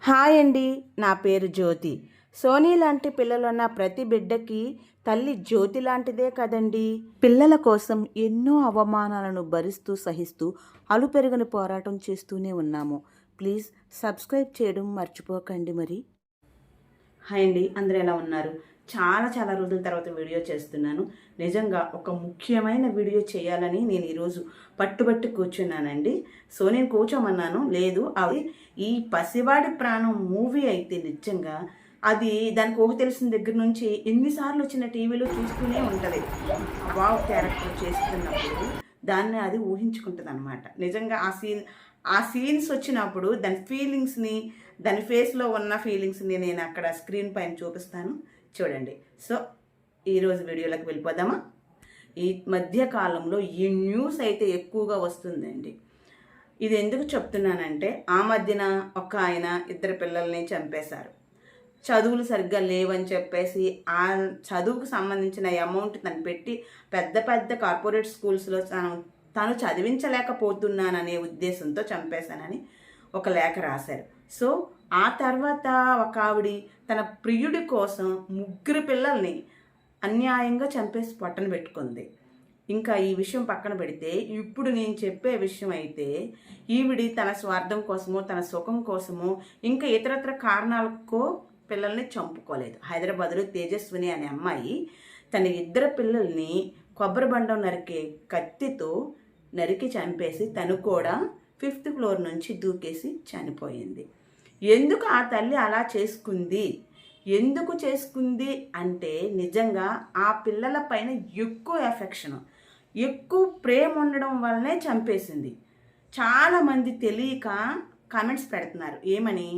Hi అండి, నా పేరు జ్యోతి. సోనీ లాంటి పిల్లలున్న ప్రతి బిడ్డకి తల్లి జ్యోతి లాంటిదే కదండి. పిల్లల కోసం ఎన్నో అవమానాలను భరిస్తూ సహిస్తూ అలుపెరుగని పోరాటం చేస్తూనే ఉన్నాము. ప్లీజ్ సబ్స్క్రైబ్ చేయడం మర్చిపోకండి. మరి హాయ్ అండి, అందరూ ఎలా ఉన్నారు? చాలా రోజుల తర్వాత వీడియో చేస్తున్నాను. నిజంగా ఒక ముఖ్యమైన వీడియో చేయాలని నేను ఈరోజు పట్టుబట్టి కూర్చున్నానండి. సో నేను కూర్చోమన్నాను, లేదు అది ఈ పసివాడి ప్రాణం మూవీ అయితే నిజంగా అది దానికి ఊహ తెలిసిన దగ్గర నుంచి ఎన్నిసార్లు వచ్చిన టీవీలో చూస్తూనే ఉంటుంది. వావ్ క్యారెక్టర్ చేస్తున్నప్పుడు దాన్ని అది ఊహించుకుంటుంది అనమాట. నిజంగా ఆ సీన్స్ వచ్చినప్పుడు దాని ఫీలింగ్స్ని, దాని ఫేస్లో ఉన్న ఫీలింగ్స్ని నేను అక్కడ స్క్రీన్ పైన చూపిస్తాను, చూడండి. సో ఈరోజు వీడియోలోకి వెళ్ళిపోదామా? ఈ మధ్యకాలంలో ఈ న్యూస్ అయితే ఎక్కువగా వస్తుందండి. ఇది ఎందుకు చెప్తున్నానంటే, ఆ మధ్యన ఒక ఆయన 2 పిల్లల్ని చంపేశారు. చదువులు సరిగ్గా లేవని చెప్పేసి ఆ చదువుకు సంబంధించిన అమౌంట్ తను పెట్టి పెద్ద కార్పొరేట్ స్కూల్స్లో తను చదివించలేకపోతున్నాననే ఉద్దేశంతో చంపేశానని ఒక లేఖ రాశారు. సో ఆ తర్వాత ఒక ఆవిడ తన ప్రియుడి కోసం 3 పిల్లల్ని అన్యాయంగా చంపేసి పొట్టన పెట్టుకుంది. ఇంకా ఈ విషయం పక్కన పెడితే, ఇప్పుడు నేను చెప్పే విషయం అయితే ఈవిడి తన స్వార్థం కోసమో తన సుఖం కోసమో ఇంకా ఇతరత్ర కారణాలకో పిల్లల్ని చంపుకోలేదు. హైదరాబాద్లో తేజస్విని అనే అమ్మాయి తన 2 పిల్లల్ని కొబ్బరి బండం నరికే కత్తితో నరికి చంపేసి తను కూడా 5th ఫ్లోర్ నుంచి దూకేసి చనిపోయింది. ఎందుకు ఆ తల్లి అలా చేసుకుంది? ఎందుకు చేసుకుంది అంటే, నిజంగా ఆ పిల్లల పైన ఎక్కువ ఎఫెక్షన్, ఎక్కువ ప్రేమ ఉండడం వల్లనే చంపేసింది. చాలామంది తెలియక కామెంట్స్ పెడుతున్నారు. ఏమని?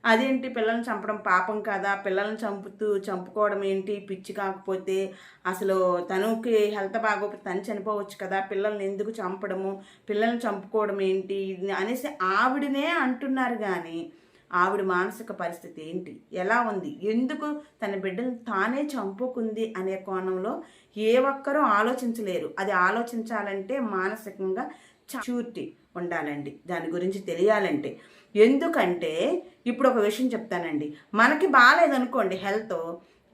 అదేంటి, పిల్లల్ని చంపడం పాపం కదా, పిల్లల్ని చంపుకోవడం ఏంటి, పిచ్చి కాకపోతే, అసలు తనకి హెల్త్ బాగోకపోతే తను చనిపోవచ్చు కదా, పిల్లల్ని ఎందుకు చంపడము, పిల్లల్ని చంపుకోవడం ఏంటి అనేసి ఆవిడనే అంటున్నారు. కానీ ఆవిడ మానసిక పరిస్థితి ఏంటి, ఎలా ఉంది, ఎందుకు తన బిడ్డను తానే చంపుకుంది అనే కోణంలో ఏ ఒక్కరూ ఆలోచించలేరు. అది ఆలోచించాలంటే మానసికంగా చూర్టి ఉండాలండి, దాని గురించి తెలియాలంటే. ఎందుకంటే ఇప్పుడు ఒక విషయం చెప్తానండి, మనకి బాగాలేదనుకోండి హెల్త్,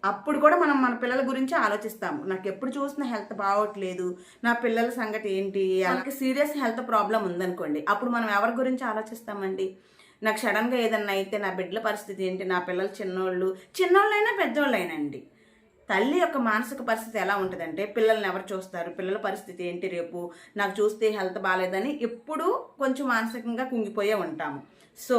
అప్పుడు కూడా మనం మన పిల్లల గురించి ఆలోచిస్తాము. నాకు ఎప్పుడు చూసినా హెల్త్ బాగోట్లేదు, నా పిల్లల సంగతి ఏంటి, వాళ్ళకి సీరియస్ హెల్త్ ప్రాబ్లం ఉందనుకోండి, అప్పుడు మనం ఎవరి గురించి ఆలోచిస్తామండి? నాకు సడన్గా ఏదన్నా అయితే నా బిడ్డల పరిస్థితి ఏంటి, నా పిల్లలు చిన్నోళ్ళైనా పెద్దోళ్ళైనండి. తల్లి యొక్క మానసిక పరిస్థితి ఎలా ఉంటుందంటే, పిల్లల్ని ఎవరు చూస్తారు, పిల్లల పరిస్థితి ఏంటి, రేపు నాకు చూస్తే హెల్త్ బాగాలేదని ఎప్పుడూ కొంచెం మానసికంగా కుంగిపోయే ఉంటాము. సో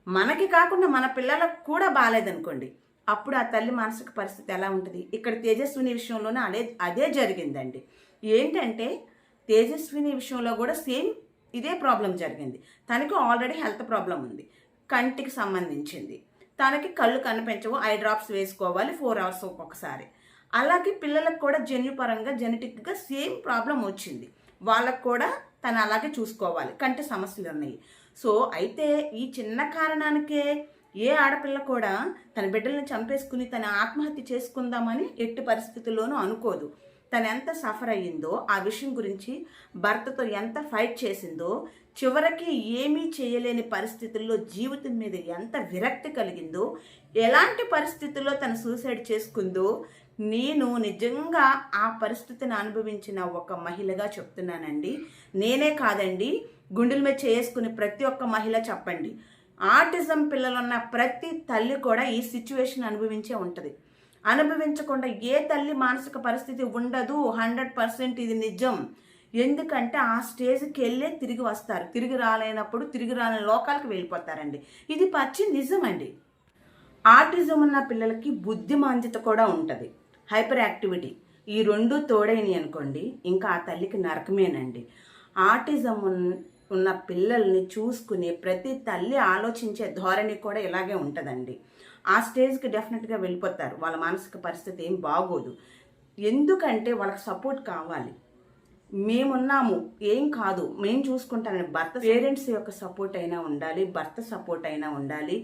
మనకి కాకుండా మన పిల్లలకు కూడా బాగాలేదనుకోండి, అప్పుడు ఆ తల్లి మానసిక పరిస్థితి ఎలా ఉంటుంది? ఇక్కడ తేజస్విని విషయంలోనే అదే జరిగిందండి. ఏంటంటే తేజస్విని విషయంలో కూడా సేమ్ ఇదే ప్రాబ్లం జరిగింది. తనకి ఆల్రెడీ హెల్త్ ప్రాబ్లం ఉంది, కంటికి సంబంధించింది. తనకి కళ్ళు కనిపించవు, ఐ డ్రాప్స్ వేసుకోవాలి 4 hours ఒక్కొక్కసారి. అలాగే పిల్లలకు కూడా జన్యుపరంగా జెనెటిక్గా సేమ్ ప్రాబ్లం వచ్చింది, వాళ్ళకు కూడా తను అలాగే చూసుకోవాలి, కంటి సమస్యలు ఉన్నాయి. సో అయితే ఈ చిన్న కారణానికే ఏ ఆడపిల్ల కూడా తన బిడ్డల్ని చంపేసుకుని తన ఆత్మహత్య చేసుకుందామని ఎట్టి పరిస్థితుల్లోనూ అనుకోదు. తను ఎంత సఫర్ అయ్యిందో, ఆ విషయం గురించి భర్తతో ఎంత ఫైట్ చేసిందో, చివరికి ఏమీ చేయలేని పరిస్థితుల్లో జీవితం మీద ఎంత విరక్తి కలిగిందో, ఎలాంటి పరిస్థితుల్లో తను సూసైడ్ చేసుకుందో, నేను నిజంగా ఆ పరిస్థితిని అనుభవించిన ఒక మహిళగా చెప్తున్నానండి. నేనే కాదండి, గుండెల మీద చేసుకుని ప్రతి ఒక్క మహిళ చెప్పండి. ఆటిజం పిల్లలున్న ప్రతి తల్లి కూడా ఈ సిచ్యువేషన్ అనుభవించే ఉంటుంది. అనుభవించకుండా ఏ తల్లి మానసిక పరిస్థితి ఉండదు. 100% ఇది నిజం. ఎందుకంటే ఆ స్టేజ్కి వెళ్ళే తిరిగి వస్తారు, తిరిగి రాలేనప్పుడు తిరిగి రాని లోకాలకు వెళ్ళిపోతారండి. ఇది పచ్చి నిజం అండి. ఆటిజం ఉన్న పిల్లలకి బుద్ధిమాంద్యత కూడా ఉంటుంది, హైపర్ యాక్టివిటీ. ఈ 2 తోడైనవి అనుకోండి, ఇంకా ఆ తల్లికి నరకమేనండి. ఆటిజం ఉన్న పిల్లల్ని చూసుకునే ప్రతి తల్లి ఆలోచించే ధోరణి కూడా ఇలాగే ఉంటుందండి. ఆ స్టేజ్కి డెఫినెట్గా వెళ్ళిపోతారు, వాళ్ళ మానసిక పరిస్థితి ఏం బాగోదు. ఎందుకంటే వాళ్ళకి సపోర్ట్ కావాలి. మేమున్నాము, ఏం కాదు, మేము చూసుకుంటానని పేరెంట్స్ యొక్క సపోర్ట్ అయినా ఉండాలి, భర్త సపోర్ట్ అయినా ఉండాలి,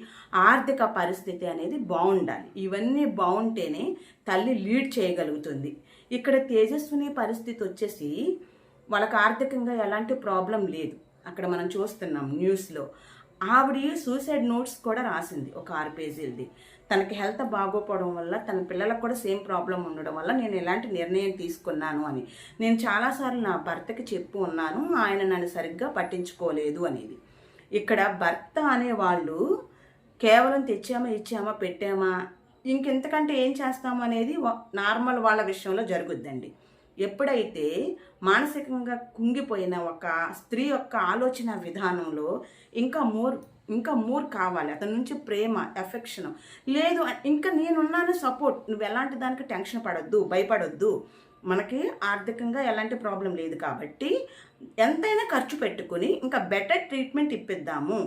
ఆర్థిక పరిస్థితి అనేది బాగుండాలి. ఇవన్నీ బాగుంటేనే తల్లి లీడ్ చేయగలుగుతుంది. ఇక్కడ తేజస్విని పరిస్థితి వచ్చేసి వాళ్ళకి ఆర్థికంగా ఎలాంటి ప్రాబ్లం లేదు. అక్కడ మనం చూస్తున్నాం న్యూస్లో. ఆవిడ సూసైడ్ నోట్స్ కూడా రాసింది, ఒక 6 పేజీలది. తనకి హెల్త్ బాగోపోవడం వల్ల, తన పిల్లలకు కూడా సేమ్ ప్రాబ్లం ఉండడం వల్ల నేను ఎలాంటి నిర్ణయం తీసుకున్నాను అని. నేను చాలాసార్లు నా భర్తకి చెప్పు ఉన్నాను, ఆయన నన్ను సరిగ్గా పట్టించుకోలేదు అనేది. ఇక్కడ భర్త అనేవాళ్ళు కేవలం తెచ్చామా, ఇచ్చామా, పెట్టామా, ఇంకెంతకంటే ఏం చేస్తాము అనేది నార్మల్ వాళ్ళ విషయంలో జరుగుద్దండి. ఎప్పుడైతే మానసికంగా కుంగిపోయిన ఒక స్త్రీ యొక్క ఆలోచన విధానంలో ఇంకా మోర్ కావాలి అతని నుంచి, ప్రేమ, ఎఫెక్షన్ లేదు, ఇంకా నేనున్నాను సపోర్ట్, నువ్వు ఎలాంటి దానికి టెన్షన్ పడొద్దు, భయపడొద్దు, మనకి ఆర్థికంగా ఎలాంటి ప్రాబ్లం లేదు కాబట్టి ఎంతైనా ఖర్చు పెట్టుకుని ఇంకా బెటర్ ట్రీట్మెంట్ ఇప్పిద్దాము.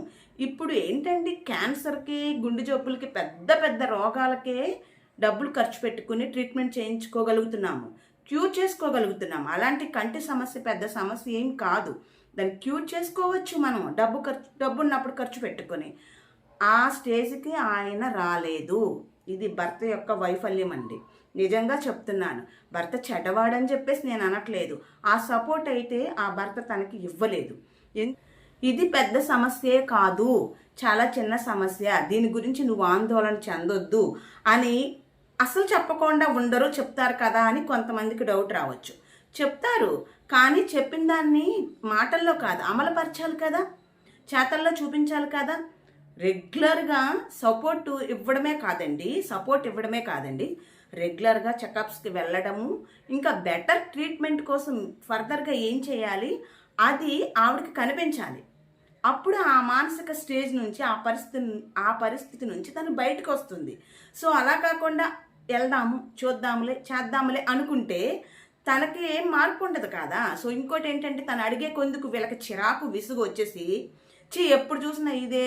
ఇప్పుడు ఏంటండి, క్యాన్సర్కి, గుండె జబ్బులకి, పెద్ద పెద్ద రోగాలకే డబ్బులు ఖర్చు పెట్టుకుని ట్రీట్మెంట్ చేయించుకోగలుగుతున్నాము, క్యూర్ చేసుకోగలుగుతున్నాము. అలాంటి కంటి సమస్య పెద్ద సమస్య ఏం కాదు, దాన్ని క్యూర్ చేసుకోవచ్చు మనం డబ్బు ఉన్నప్పుడు ఖర్చు పెట్టుకొని. ఆ స్టేజ్కి ఆయన రాలేదు. ఇది భర్త యొక్క వైఫల్యం అండి, నిజంగా చెప్తున్నాను. భర్త చెడ్డవాడని చెప్పేసి నేను అనట్లేదు, ఆ సపోర్ట్ అయితే ఆ భర్త తనకి ఇవ్వలేదు. ఇది పెద్ద సమస్యే కాదు, చాలా చిన్న సమస్య, దీని గురించి నువ్వు ఆందోళన చెందొద్దు అని అసలు చెప్పకుండా ఉండరు, చెప్తారు కదా అని కొంతమందికి డౌట్ రావచ్చు. చెప్తారు, కానీ చెప్పిన దాన్ని మాటల్లో కాదు, అమలుపరచాలి కదా, చేతల్లో చూపించాలి కదా. రెగ్యులర్గా సపోర్ట్ ఇవ్వడమే కాదండి, రెగ్యులర్గా చెకప్స్కి వెళ్ళడము, ఇంకా బెటర్ ట్రీట్మెంట్ కోసం ఫర్దర్గా ఏం చేయాలి అది ఆవిడకి కనిపించాలి. అప్పుడు ఆ మానసిక స్టేజ్ నుంచి, ఆ పరిస్థితి నుంచి తను బయటకు వస్తుంది. సో అలా కాకుండా వెళ్దాము, చూద్దాములే, చేద్దాములే అనుకుంటే తనకి ఏం మార్పు ఉండదు కదా. సో ఇంకోటి ఏంటంటే, తను అడిగే కొందుకు వీళ్ళకి చిరాకు, విసుగు వచ్చేసి ఎప్పుడు చూసినా ఇదే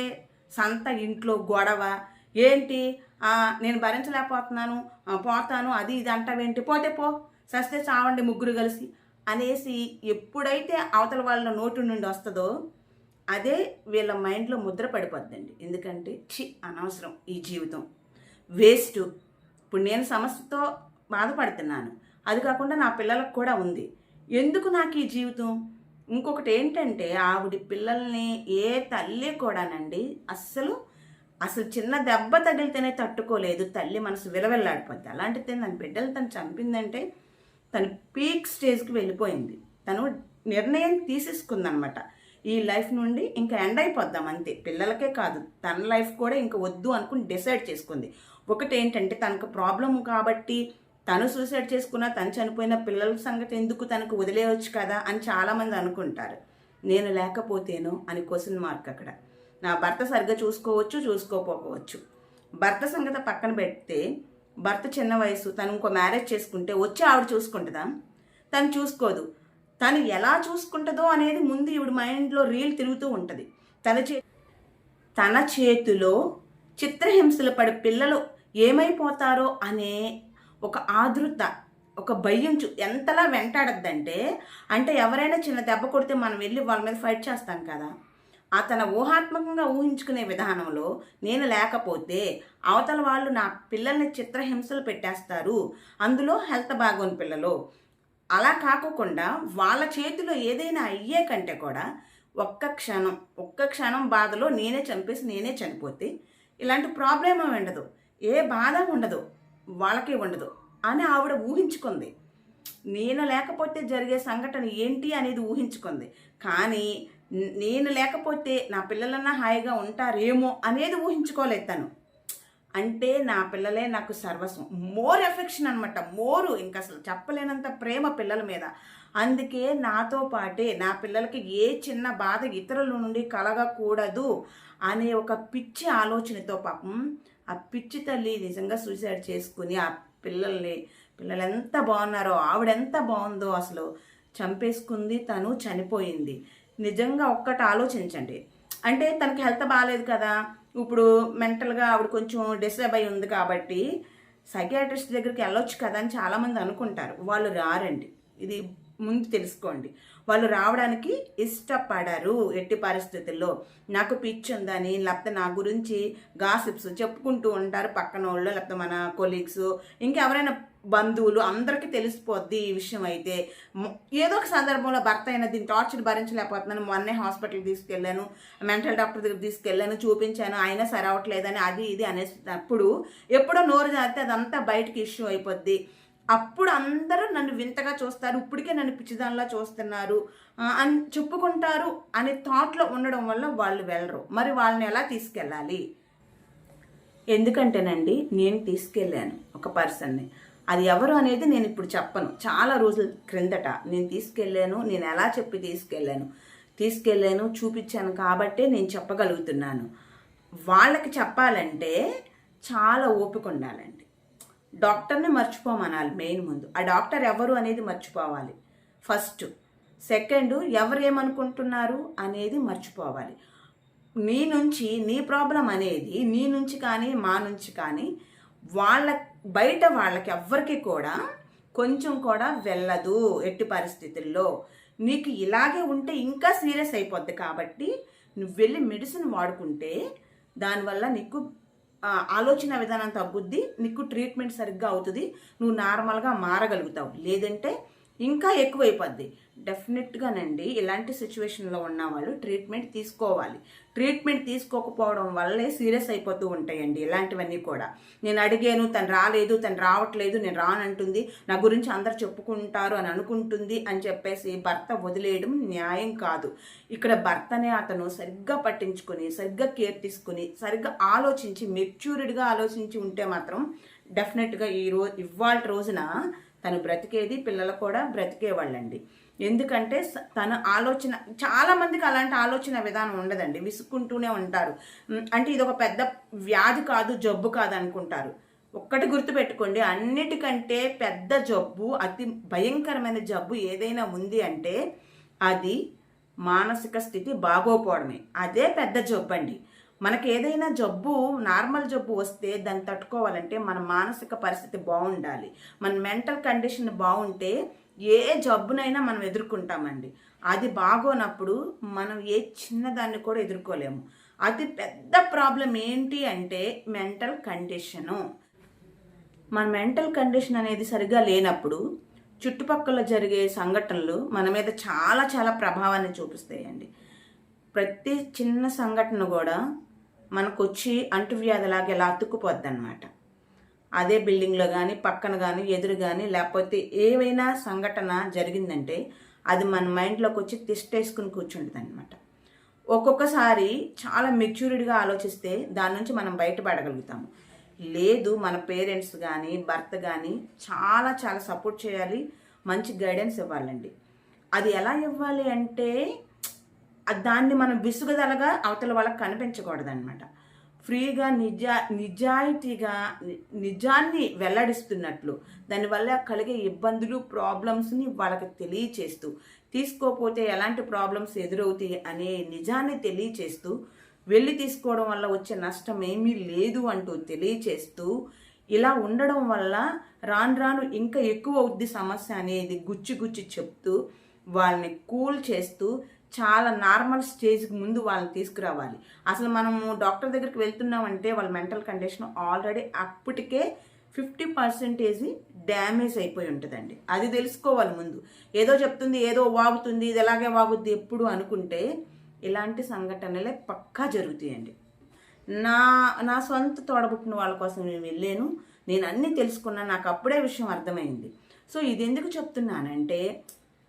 సంత, ఇంట్లో గొడవ, ఏంటి నేను భరించలేకపోతున్నాను, పోతాను, అది ఇది అంటావేంటి, పోతే పో, సస్తే చావండి ముగ్గురు కలిసి అనేసి ఎప్పుడైతే అవతల వాళ్ళ నోటు నుండి వస్తుందో అదే వీళ్ళ మైండ్లో ముద్ర పడిపోద్దండి. ఎందుకంటే అనవసరం, ఈ జీవితం వేస్ట్, ఇప్పుడు నేను సమస్యతో బాధపడుతున్నాను, అది కాకుండా నా పిల్లలకు కూడా ఉంది, ఎందుకు నాకు ఈ జీవితం. ఇంకొకటి ఏంటంటే, ఆవిడ పిల్లల్ని ఏ తల్లి కూడానండి అస్సలు చిన్న దెబ్బ తగిలితేనే తట్టుకోలేదు, తల్లి మనసు విలవెల్లాడిపోద్ది. అలాంటిది తన బిడ్డలు తను చంపిందంటే తను పీక్ స్టేజ్కి వెళ్ళిపోయింది, తను నిర్ణయం తీసేసుకుందనమాట. ఈ లైఫ్ నుండి ఇంకా ఎండ్ అయిపోద్దాం అంతే, పిల్లలకే కాదు తన లైఫ్ కూడా ఇంకా వద్దు అనుకుని డిసైడ్ చేసుకుంది. ఒకటి ఏంటంటే, తనకు ప్రాబ్లం కాబట్టి తను సూసైడ్ చేసుకున్నా, తను చనిపోయిన పిల్లల సంగతి ఎందుకు, తనకు వదిలేయవచ్చు కదా అని చాలామంది అనుకుంటారు. నేను లేకపోతేనో అని క్వశ్చన్ మార్క్ అక్కడ. నా భర్త సరిగ్గా చూసుకోకపోవచ్చు. భర్త సంగతి పక్కన పెడితే, భర్త చిన్న వయసు, తను ఇంకో మ్యారేజ్ చేసుకుంటే వచ్చి ఆవిడ చూసుకుంటుందా? తను చూసుకోదు. తను ఎలా చూసుకుంటుందో అనేది ముందు ఈవిడ మైండ్లో రీల్ తిరుగుతూ ఉంటుంది. తన చేతిలో చిత్రహింసలు పడి పిల్లలు ఏమైపోతారో అనే ఒక ఆదృత, ఒక భయం ఎంతలా వెంటాడద్దంటే, అంటే ఎవరైనా చిన్న దెబ్బ కొడితే మనం వెళ్ళి వాళ్ళ మీద ఫైట్ చేస్తాం కదా, తన ఊహాత్మకంగా ఊహించుకునే విధానంలో నేను లేకపోతే అవతల వాళ్ళు నా పిల్లల్ని చిత్రహింసలు పెట్టేస్తారు, అందులో హెల్త్ బాగోని పిల్లలు. అలా కాకుండా వాళ్ళ చేతిలో ఏదైనా అయ్యే కంటే కూడా ఒక్క క్షణం బాధలో నేనే చనిపోతే ఇలాంటి ప్రాబ్లం ఉండదు, ఏ బాధ ఉండదు, వాళ్ళకి ఉండదు అని ఆవిడ ఊహించుకుంది. నేను లేకపోతే జరిగే సంఘటన ఏంటి అనేది ఊహించుకుంది. కానీ నేను లేకపోతే నా పిల్లలన్నా హాయిగా ఉంటారేమో అనేది ఊహించుకోలేదు తను. అంటే నా పిల్లలే నాకు సర్వస్వం, మోర్ ఎఫెక్షన్ అనమాట, ఇంకా అసలు చెప్పలేనంత ప్రేమ పిల్లల మీద. అందుకే నాతో పాటే నా పిల్లలకి ఏ చిన్న బాధ ఇతరుల నుండి కలగకూడదు అనే ఒక పిచ్చి ఆలోచనతో పాపం ఆ పిచ్చి తల్లి నిజంగా సూసైడ్ చేసుకుని ఆ పిల్లలు ఎంత బాగున్నారో, ఆవిడెంత బాగుందో అసలు చంపేసుకుంది, తను చనిపోయింది. నిజంగా ఒక్కటి ఆలోచించండి. అంటే తనకి హెల్త్ బాగాలేదు కదా, ఇప్పుడు మెంటల్గా ఆవిడ కొంచెం డిస్టర్బ్ అయి ఉంది కాబట్టి సైకియాట్రిస్ట్ దగ్గరికి వెళ్ళొచ్చు కదా అని చాలామంది అనుకుంటారు. వాళ్ళు రారండి, ఇది ముందు తెలుసుకోండి. వాళ్ళు రావడానికి ఇష్టపడరు ఎట్టి పరిస్థితుల్లో. నాకు పిచ్చి ఉందని, లేకపోతే నా గురించి గాసిప్స్ చెప్పుకుంటూ ఉంటారు పక్కన వాళ్ళు, లేకపోతే మన కొలీగ్స్, ఇంకెవరైనా బంధువులు అందరికీ తెలిసిపోద్ది ఈ విషయం అయితే. ఏదో ఒక సందర్భంలో భర్త అయినా దీన్ని టార్చర్ భరించలేకపోతున్నాను, మొన్నే హాస్పిటల్కి తీసుకెళ్ళాను, మెంటల్ డాక్టర్ దగ్గర తీసుకెళ్ళాను, చూపించాను, అయినా సరి అవ్వట్లేదని అది ఇది అనేసినప్పుడు ఎప్పుడో నోరు జారితే అదంతా బయటకి ఇష్యూ అయిపోద్ది. అప్పుడు అందరూ నన్ను వింతగా చూస్తారు, ఇప్పటికే నన్ను పిచ్చిదానిలా చూస్తున్నారు అని చెప్పుకుంటారు అనే థాట్లో ఉండడం వల్ల వాళ్ళు వెళ్ళరు. మరి వాళ్ళని ఎలా తీసుకెళ్ళాలి? ఎందుకంటేనండి, నేను తీసుకెళ్ళాను ఒక పర్సన్ని. అది ఎవరు అనేది నేను ఇప్పుడు చెప్పను. చాలా రోజుల క్రిందట నేను తీసుకెళ్ళాను. నేను ఎలా చెప్పి తీసుకెళ్ళాను చూపించాను కాబట్టే నేను చెప్పగలుగుతున్నాను. వాళ్ళకి చెప్పాలంటే చాలా ఓపిక ఉండాలండి. డాక్టర్ని మర్చిపోమనాలి మెయిన్ ముందు. ఆ డాక్టర్ ఎవరు అనేది మర్చిపోవాలి ఫస్ట్. సెకండ్, ఎవరు ఏమనుకుంటున్నారు అనేది మర్చిపోవాలి. నీ నుంచి నీ ప్రాబ్లం అనేది నీ నుంచి కానీ మా నుంచి కానీ బయట వాళ్ళకి ఎవ్వరికి కూడా కొంచెం కూడా వెళ్ళదు ఎట్టి పరిస్థితుల్లో. నీకు ఇలాగే ఉంటే ఇంకా సీరియస్ అయిపోద్ది. కాబట్టి నువ్వు వెళ్ళి మెడిసిన్ వాడుకుంటే దానివల్ల నీకు ఆలోచన విధానం తగ్గుద్ది, నీకు ట్రీట్మెంట్ సరిగ్గా అవుతుంది, నువ్వు నార్మల్గా మారగలుగుతావు. లేదంటే ఇంకా ఎక్కువైపోద్ది. డెఫినెట్గానండి ఇలాంటి సిచ్యువేషన్లో ఉన్న వాళ్ళు ట్రీట్మెంట్ తీసుకోవాలి. ట్రీట్మెంట్ తీసుకోకపోవడం వల్లే సీరియస్ అయిపోతూ ఉంటాయండి ఇలాంటివన్నీ కూడా. నేను అడిగాను, తను రాలేదు, తను రావట్లేదు, నేను రానంటుంది, నా గురించి అందరు చెప్పుకుంటారు అని అనుకుంటుంది అని చెప్పేసి భర్త వదిలేయడం న్యాయం కాదు. ఇక్కడ భర్తనే అతను సరిగ్గా పట్టించుకొని, సరిగ్గా కేర్ తీసుకుని, సరిగ్గా ఆలోచించి, మెచ్యూరిడ్గా ఆలోచించి ఉంటే మాత్రం డెఫినెట్గా ఇవాళ రోజున తను బ్రతికేది, పిల్లలు కూడా బ్రతికేవాళ్ళండి. ఎందుకంటే తన ఆలోచన, చాలామందికి అలాంటి ఆలోచన విధానం ఉండదండి, విసుక్కుంటూనే ఉంటారు. అంటే ఇది ఒక పెద్ద వ్యాధి కాదు, జబ్బు కాదు అనుకుంటారు. ఒక్కటి గుర్తుపెట్టుకోండి, అన్నిటికంటే పెద్ద జబ్బు, అతి భయంకరమైన జబ్బు ఏదైనా ఉంది అంటే అది మానసిక స్థితి బాగోపోవడమే. అదే పెద్ద జబ్బు అండి. మనకి ఏదైనా జబ్బు, నార్మల్ జబ్బు వస్తే దాన్ని తట్టుకోవాలంటే మన మానసిక పరిస్థితి బాగుండాలి. మన మెంటల్ కండిషన్ బాగుంటే ఏ జబ్బునైనా మనం ఎదుర్కొంటామండి. అది బాగోనప్పుడు మనం ఏ చిన్నదాన్ని కూడా ఎదుర్కోలేము. అతి పెద్ద ప్రాబ్లం ఏంటి అంటే మెంటల్ కండిషను. మన మెంటల్ కండిషన్ అనేది సరిగ్గా లేనప్పుడు చుట్టుపక్కల జరిగే సంఘటనలు మన మీద చాలా చాలా ప్రభావాన్ని చూపిస్తాయండి. ప్రతి చిన్న సంఘటన కూడా మనకు వచ్చి అంటువ్యాధిలాగా ఎలా అతుక్కుపోద్ది అనమాట. అదే బిల్డింగ్లో కానీ, పక్కన కానీ, ఎదురు కానీ, లేకపోతే ఏవైనా సంఘటన జరిగిందంటే అది మన మైండ్లోకి వచ్చి తిష్టేసుకుని కూర్చుంటుంది అనమాట. ఒక్కొక్కసారి చాలా మెచ్యూరిడ్గా ఆలోచిస్తే దాని నుంచి మనం బయటపడగలుగుతాము. లేదు, మన పేరెంట్స్ కానీ, భర్త కానీ చాలా చాలా సపోర్ట్ చేయాలి, మంచి గైడెన్స్ ఇవ్వాలండి. అది ఎలా ఇవ్వాలి అంటే దాన్ని మనం విసుగుదలగా అవతల వాళ్ళకి కనిపించకూడదు అనమాట. ఫ్రీగా నిజాయితీగా నిజాన్ని వెల్లడిస్తున్నట్లు, దానివల్ల కలిగే ఇబ్బందులు, ప్రాబ్లమ్స్ని వాళ్ళకి తెలియచేస్తూ, తీసుకోకపోతే ఎలాంటి ప్రాబ్లమ్స్ ఎదురవుతాయి అనే నిజాన్ని తెలియచేస్తూ, వెళ్ళి తీసుకోవడం వల్ల వచ్చే నష్టం ఏమీ లేదు అంటూ తెలియచేస్తూ, ఇలా ఉండడం వల్ల రాను రాను ఇంకా ఎక్కువ అవుద్ది సమస్య అనేది గుచ్చి చెప్తూ, వాళ్ళని కూల్ చేస్తూ చాలా నార్మల్ స్టేజ్కి ముందు వాళ్ళని తీసుకురావాలి. అసలు మనము డాక్టర్ దగ్గరికి వెళ్తున్నామంటే వాళ్ళ మెంటల్ కండిషన్ ఆల్రెడీ అప్పటికే 50% డ్యామేజ్ అయిపోయి ఉంటుందండి. అది తెలుసుకోవాలి ముందు. ఏదో చెప్తుంది, ఏదో వాగుతుంది, ఇది ఎలాగే వాగుద్ది ఎప్పుడు అనుకుంటే ఇలాంటి సంఘటనలే పక్కా జరుగుతాయండి. నా సొంత తోడబుట్టిన వాళ్ళ కోసం నేను వెళ్ళాను, నేను అన్నీ తెలుసుకున్నాను, నాకు అప్పుడే విషయం అర్థమైంది. సో ఇది ఎందుకు చెప్తున్నానంటే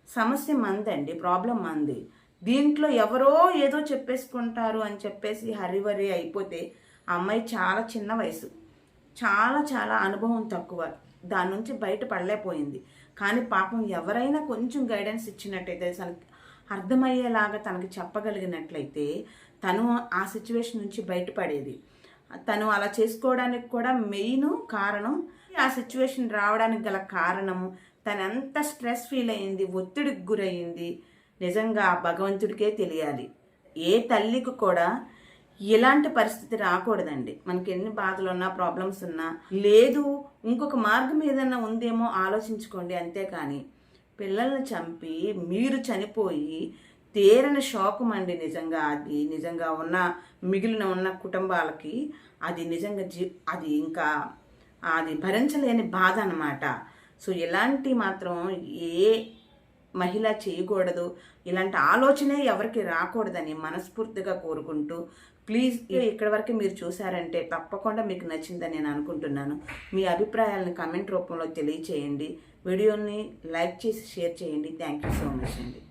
సమస్య మందండి, ప్రాబ్లం మంది. దీంట్లో ఎవరో ఏదో చెప్పేసుకుంటారు అని చెప్పేసి హరివరి అయిపోతే ఆ అమ్మాయి చాలా చిన్న వయసు, చాలా చాలా అనుభవం తక్కువ, దాని నుంచి బయటపడలేకపోయింది. కానీ పాపం ఎవరైనా కొంచెం గైడెన్స్ ఇచ్చినట్టయితే, తనకి అర్థమయ్యేలాగా తనకి చెప్పగలిగినట్లయితే తను ఆ సిచ్యువేషన్ నుంచి బయటపడేది. తను అలా చేసుకోవడానికి కూడా మెయిన్ కారణం, ఆ సిచ్యువేషన్ రావడానికి గల కారణము, తను ఎంత స్ట్రెస్ ఫీల్ అయ్యింది, ఒత్తిడికి గురయ్యింది, నిజంగా భగవంతుడికే తెలియాలి. ఏ తల్లికి కూడా ఇలాంటి పరిస్థితి రాకూడదండి. మనకి ఎన్ని బాధలు ఉన్నా, ప్రాబ్లమ్స్ ఉన్నా, లేదు ఇంకొక మార్గం ఏదైనా ఉందేమో ఆలోచించుకోండి. అంతేకాని పిల్లల్ని చంపి మీరు చనిపోయి తీరని శోకం అండి నిజంగా. అది నిజంగా మిగిలిన కుటుంబాలకి అది నిజంగా అది ఇంకా అది భరించలేని బాధ అన్నమాట. సో ఇలాంటి మాత్రం ఏ మహిళ చేయకూడదు, ఇలాంటి ఆలోచనే ఎవరికి రాకూడదని మనస్ఫూర్తిగా కోరుకుంటూ, ప్లీజ్ ఇక్కడి వరకు మీరు చూసారంటే తప్పకుండా మీకు నచ్చిందని నేను అనుకుంటున్నాను. మీ అభిప్రాయాలను కమెంట్ రూపంలో తెలియచేయండి. వీడియోని లైక్ చేసి షేర్ చేయండి. థ్యాంక్ యూ సో మచ్ అండి.